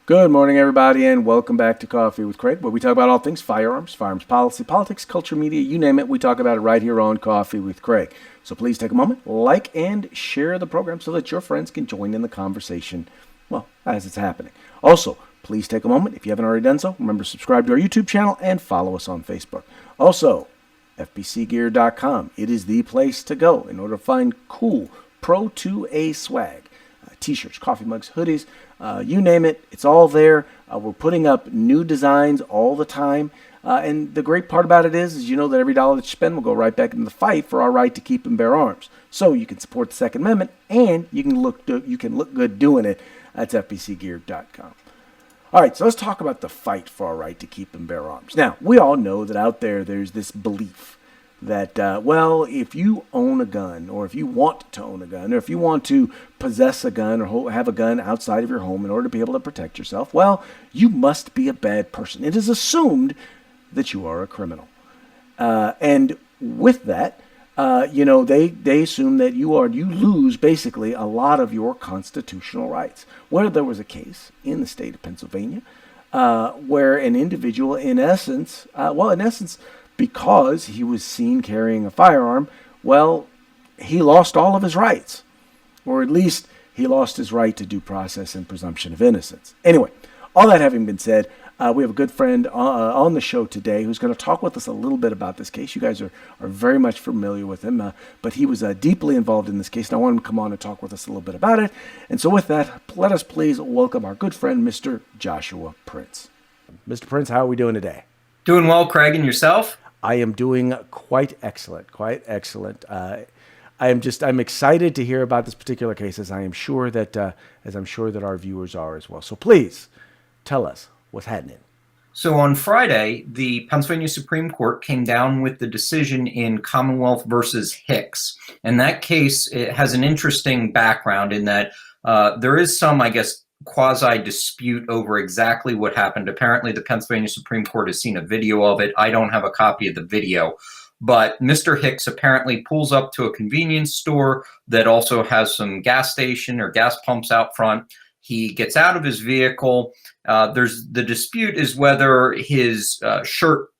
Good morning, everybody, and welcome back to Coffee with Craig, where we talk about all things firearms, firearms policy, politics, culture, media, you name it. We talk about it right here on Coffee with Craig. So please take a moment, like and share the program so that your friends can join in the conversation, well, as it's happening. Also, please take a moment, if you haven't already done so, remember to subscribe to our YouTube channel and follow us on Facebook. Also, FPCgear.com. It is the place to go in order to find cool Pro 2A swag. T-shirts, coffee mugs, hoodies, you name it, it's all there. We're putting up new designs all the time. And the great part about it is you know that every dollar that you spend will go right back into the fight for our right to keep and bear arms. So you can support the Second Amendment and you can look good doing it. That's FPCgear.com. All right, so let's talk about the fight for our right to keep and bear arms. Now, we all know that out there's this belief that, if you own a gun, or if you want to own a gun, or if you want to possess a gun or have a gun outside of your home in order to be able to protect yourself, well, you must be a bad person. It is assumed that you are a criminal. And with that, they assume that you lose basically a lot of your constitutional rights. Where there was a case in the state of Pennsylvania where an individual, in essence, because he was seen carrying a firearm, well, he lost all of his rights. Or at least he lost his right to due process and presumption of innocence. Anyway, all that having been said, we have a good friend on the show today who's going to talk with us a little bit about this case. You guys are very much familiar with him, but he was deeply involved in this case, and I want him to come on and talk with us a little bit about it. And so with that, let us please welcome our good friend, Mr. Joshua Prince. Mr. Prince, how are we doing today? Doing well, Craig, and yourself? I am doing quite excellent. I'm excited to hear about this particular case, as I'm sure that our viewers are as well. So please tell us what's happening. So on Friday, the Pennsylvania Supreme Court came down with the decision in Commonwealth versus Hicks. And that case, it has an interesting background in that there is some, quasi-dispute over exactly what happened. Apparently, the Pennsylvania Supreme Court has seen a video of it. I don't have a copy of the video. But Mr. Hicks apparently pulls up to a convenience store that also has some gas station or gas pumps out front. He gets out of his vehicle. The dispute is whether his shirt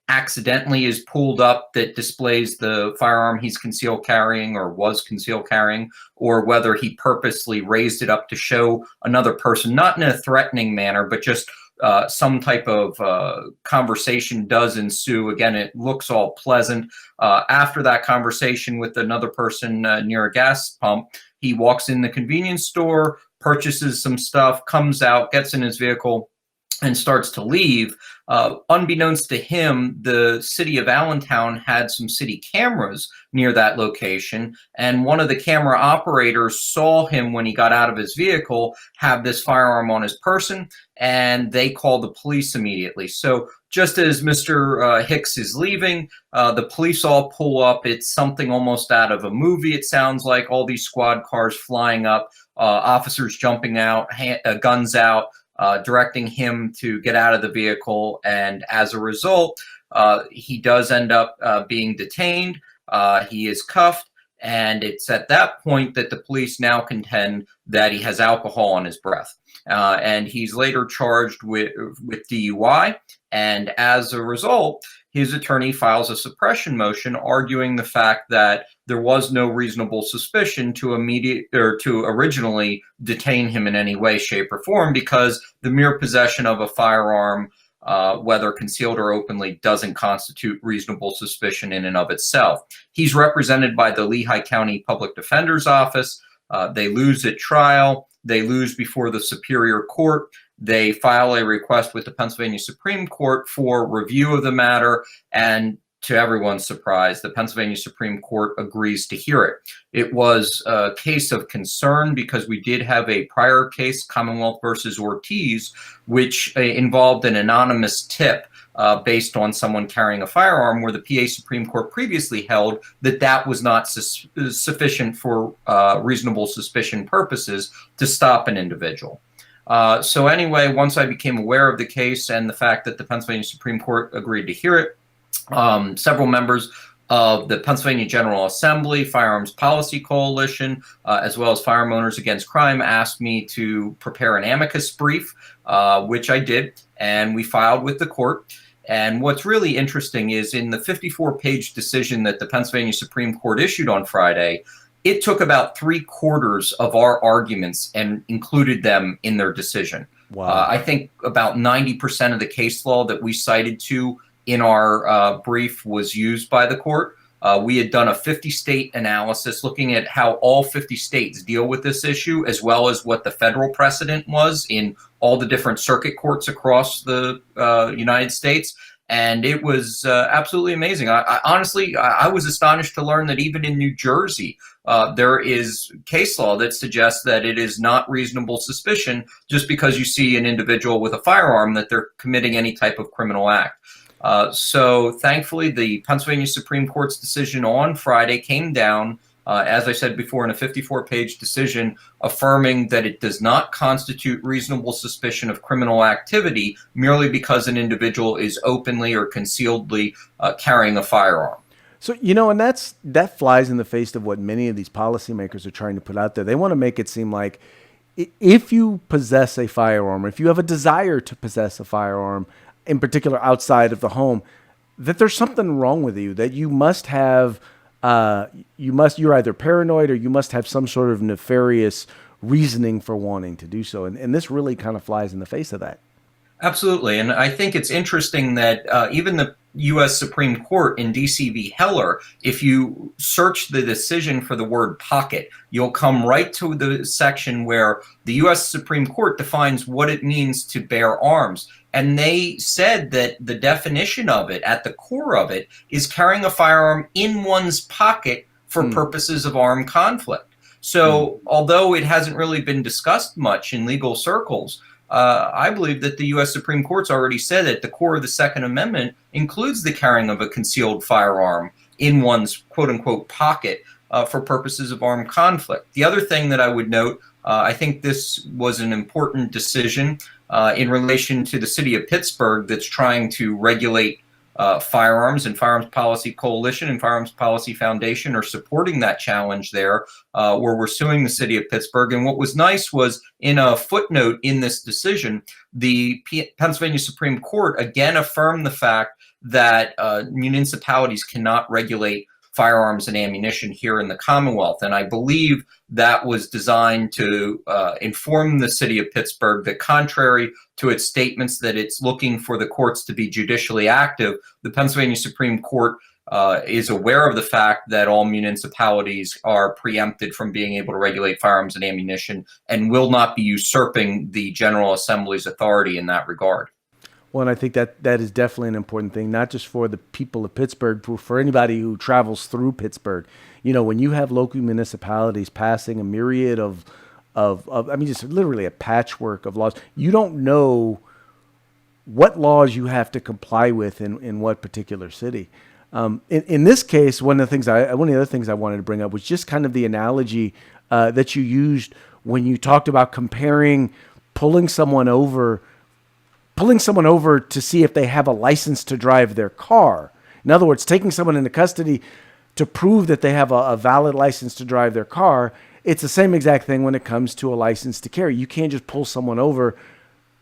accidentally is pulled up that displays the firearm he's concealed carrying or was concealed carrying, or whether he purposely raised it up to show another person, not in a threatening manner, but just some type of conversation does ensue. Again, it looks all pleasant. After that conversation with another person near a gas pump, he walks in the convenience store, purchases some stuff, comes out, gets in his vehicle, and starts to leave. Unbeknownst to him, the city of Allentown had some city cameras near that location, and one of the camera operators saw him when he got out of his vehicle have this firearm on his person, and they called the police immediately. So just as Mr. Hicks is leaving, the police all pull up. It's something almost out of a movie, it sounds like. All these squad cars flying up, officers jumping out, guns out, directing him to get out of the vehicle. And as a result, he does end up being detained. He is cuffed. And it's at that point that the police now contend that he has alcohol on his breath. And he's later charged with DUI. And as a result, his attorney files a suppression motion arguing the fact that there was no reasonable suspicion to originally detain him in any way, shape, or form, because the mere possession of a firearm, whether concealed or openly, doesn't constitute reasonable suspicion in and of itself. He's represented by the Lehigh County Public Defender's Office. They lose at trial. They lose before the Superior Court. They file a request with the Pennsylvania Supreme Court for review of the matter, and to everyone's surprise, the Pennsylvania Supreme Court agrees to hear it. It was a case of concern because we did have a prior case, Commonwealth versus Ortiz, which involved an anonymous tip based on someone carrying a firearm, where the PA Supreme Court previously held that that was not sufficient for reasonable suspicion purposes to stop an individual. So anyway, once I became aware of the case and the fact that the Pennsylvania Supreme Court agreed to hear it, several members of the Pennsylvania General Assembly, Firearms Policy Coalition, as well as Firearm Owners Against Crime, asked me to prepare an amicus brief, which I did, and we filed with the court. And what's really interesting is in the 54-page decision that the Pennsylvania Supreme Court issued on Friday, it took about 3/4 of our arguments and included them in their decision. Wow. I think about 90% of the case law that we cited to in our brief was used by the court. We had done a 50-state analysis looking at how all 50 states deal with this issue, as well as what the federal precedent was in all the different circuit courts across the United States. And it was absolutely amazing. Honestly, I was astonished to learn that even in New Jersey, there is case law that suggests that it is not reasonable suspicion just because you see an individual with a firearm that they're committing any type of criminal act. So thankfully, the Pennsylvania Supreme Court's decision on Friday came down, as I said before, in a 54-page decision affirming that it does not constitute reasonable suspicion of criminal activity merely because an individual is openly or concealedly carrying a firearm. So, and that flies in the face of what many of these policymakers are trying to put out there. They want to make it seem like if you possess a firearm, or if you have a desire to possess a firearm, in particular outside of the home, that there's something wrong with you, that you must have, you're either paranoid or you must have some sort of nefarious reasoning for wanting to do so. And this really kind of flies in the face of that. Absolutely. And I think it's interesting that even the U.S. Supreme Court in D.C. v. Heller, if you search the decision for the word pocket, you'll come right to the section where the U.S. Supreme Court defines what it means to bear arms. And they said that the definition of it, at the core of it, is carrying a firearm in one's pocket for purposes of armed conflict. So although it hasn't really been discussed much in legal circles, I believe that the U.S. Supreme Court's already said that the core of the Second Amendment includes the carrying of a concealed firearm in one's quote-unquote pocket for purposes of armed conflict. The other thing that I would note, I think this was an important decision in relation to the city of Pittsburgh that's trying to regulate firearms, and Firearms Policy Coalition and Firearms Policy Foundation are supporting that challenge there, where we're suing the city of Pittsburgh. And what was nice was in a footnote in this decision, the Pennsylvania Supreme Court again affirmed the fact that municipalities cannot regulate firearms and ammunition here in the Commonwealth. And I believe that was designed to inform the city of Pittsburgh that contrary to its statements that it's looking for the courts to be judicially active, the Pennsylvania Supreme Court is aware of the fact that all municipalities are preempted from being able to regulate firearms and ammunition and will not be usurping the General Assembly's authority in that regard. Well, and I think that is definitely an important thing, not just for the people of Pittsburgh, but for anybody who travels through Pittsburgh. When you have local municipalities passing a myriad of just literally a patchwork of laws, you don't know what laws you have to comply with in what particular city. In this case, one of the other things I wanted to bring up was just kind of the analogy that you used when you talked about comparing pulling someone over to see if they have a license to drive their car. In other words, taking someone into custody to prove that they have a valid license to drive their car. It's the same exact thing when it comes to a license to carry. You can't just pull someone over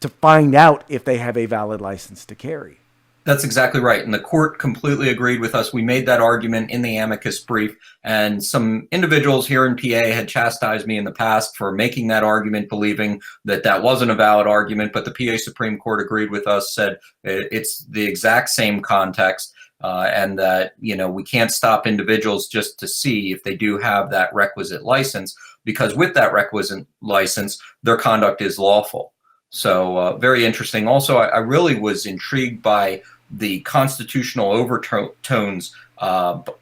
to find out if they have a valid license to carry. That's exactly right. And the court completely agreed with us. We made that argument in the amicus brief, and some individuals here in PA had chastised me in the past for making that argument, believing that that wasn't a valid argument. But the PA Supreme Court agreed with us, said it's the exact same context, and that, we can't stop individuals just to see if they do have that requisite license, because with that requisite license, their conduct is lawful. So very interesting. Also, I really was intrigued by the constitutional overtones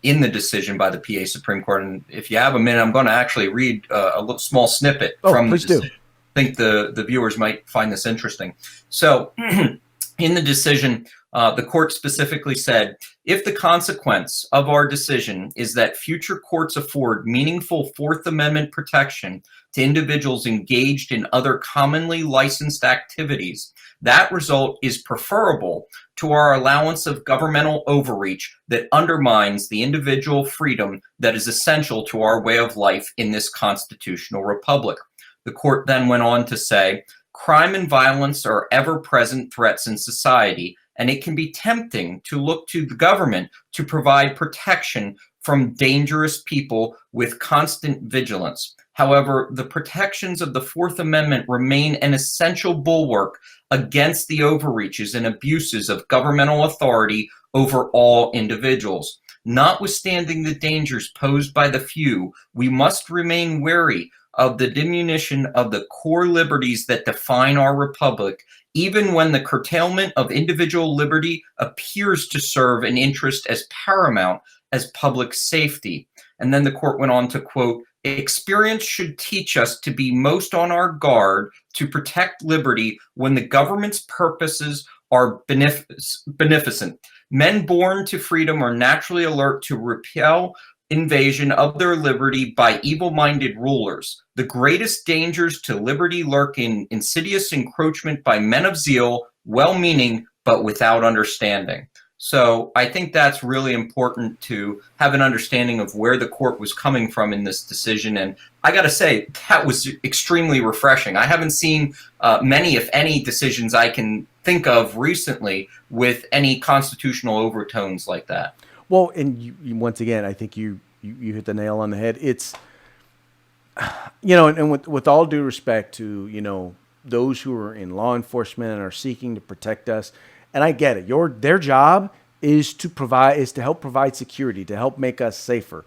in the decision by the PA Supreme Court. And if you have a minute, I'm going to actually read a little small snippet from the decision. I think the viewers might find this interesting. So in the decision, the court specifically said, if the consequence of our decision is that future courts afford meaningful Fourth Amendment protection to individuals engaged in other commonly licensed activities, that result is preferable to our allowance of governmental overreach that undermines the individual freedom that is essential to our way of life in this constitutional republic. The court then went on to say, crime and violence are ever-present threats in society, and it can be tempting to look to the government to provide protection from dangerous people with constant vigilance. However, the protections of the Fourth Amendment remain an essential bulwark against the overreaches and abuses of governmental authority over all individuals. Notwithstanding the dangers posed by the few, we must remain wary of the diminution of the core liberties that define our republic, even when the curtailment of individual liberty appears to serve an interest as paramount as public safety. And then the court went on to quote, experience should teach us to be most on our guard to protect liberty when the government's purposes are beneficent. Men born to freedom are naturally alert to repel invasion of their liberty by evil-minded rulers. The greatest dangers to liberty lurk in insidious encroachment by men of zeal, well-meaning, but without understanding. So I think that's really important to have an understanding of where the court was coming from in this decision. And I got to say, that was extremely refreshing. I haven't seen many, if any, decisions I can think of recently with any constitutional overtones like that. Well, and you, once again, I think you hit the nail on the head. It's, and with all due respect to, those who are in law enforcement and are seeking to protect us, and I get it. Their job is to help provide security, to help make us safer.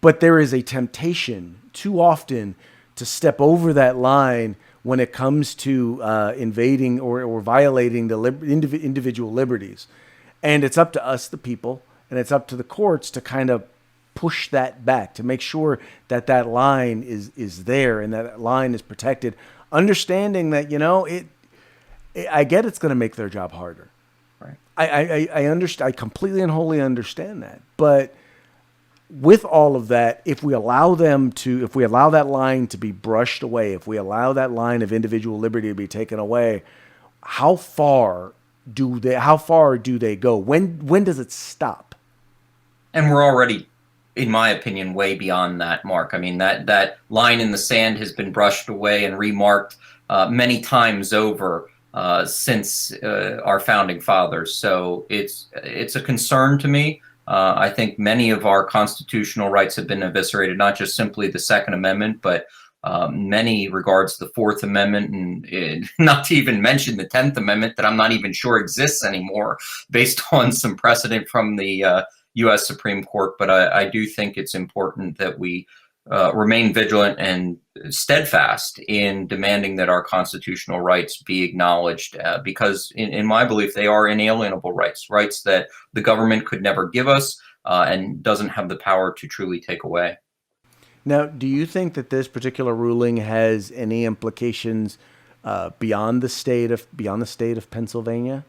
But there is a temptation too often to step over that line when it comes to invading or violating the individual liberties. And it's up to us, the people, and it's up to the courts to kind of push that back, to make sure that line is there and that line is protected, understanding that, I get it's going to make their job harder. Right. I understand. I completely and wholly understand that. But with all of that, if we allow that line to be brushed away, if we allow that line of individual liberty to be taken away, how far do they go? When does it stop? And we're already, in my opinion, way beyond that mark. I mean, that line in the sand has been brushed away and remarked many times over since our founding fathers. So it's a concern to me. I think many of our constitutional rights have been eviscerated, not just simply the Second Amendment, but many regards to the Fourth Amendment, and not to even mention the 10th Amendment that I'm not even sure exists anymore based on some precedent from the U.S. Supreme Court. But I do think it's important that we remain vigilant and steadfast in demanding that our constitutional rights be acknowledged, because in my belief, they are inalienable rights that the government could never give us and doesn't have the power to truly take away. Now, do you think that this particular ruling has any implications beyond the state of Pennsylvania?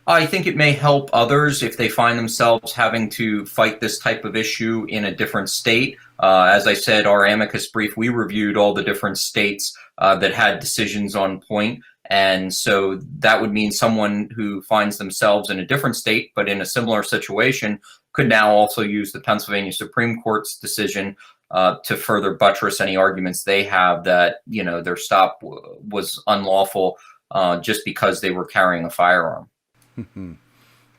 I think it may help others if they find themselves having to fight this type of issue in a different state. As I said, our amicus brief, we reviewed all the different states that had decisions on point. And so that would mean someone who finds themselves in a different state, but in a similar situation, could now also use the Pennsylvania Supreme Court's decision to further buttress any arguments they have that, their stop was unlawful just because they were carrying a firearm.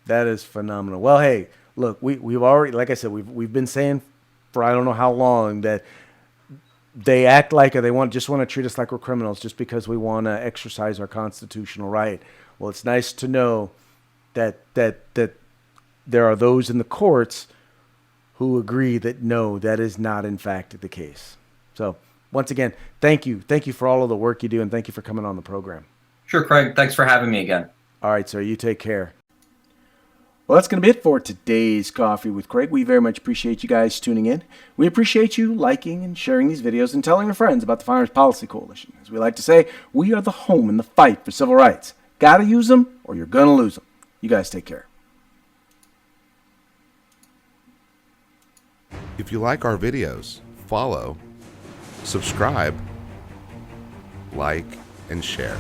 That is phenomenal. Well, hey, look, we've already, like I said, we've been saying for I don't know how long that they act like just want to treat us like we're criminals just because we want to exercise our constitutional right. Well, it's nice to know that there are those in the courts who agree that no, that is not in fact the case. So once again, thank you for all of the work you do, and thank you for coming on the program. Sure, Craig. Thanks for having me again. All right, sir. You take care. Well, that's going to be it for today's Coffee with Craig. We very much appreciate you guys tuning in. We appreciate you liking and sharing these videos and telling your friends about the Firearms Policy Coalition. As we like to say, we are the home in the fight for civil rights. Got to use them or you're going to lose them. You guys take care. If you like our videos, follow, subscribe, like, and share.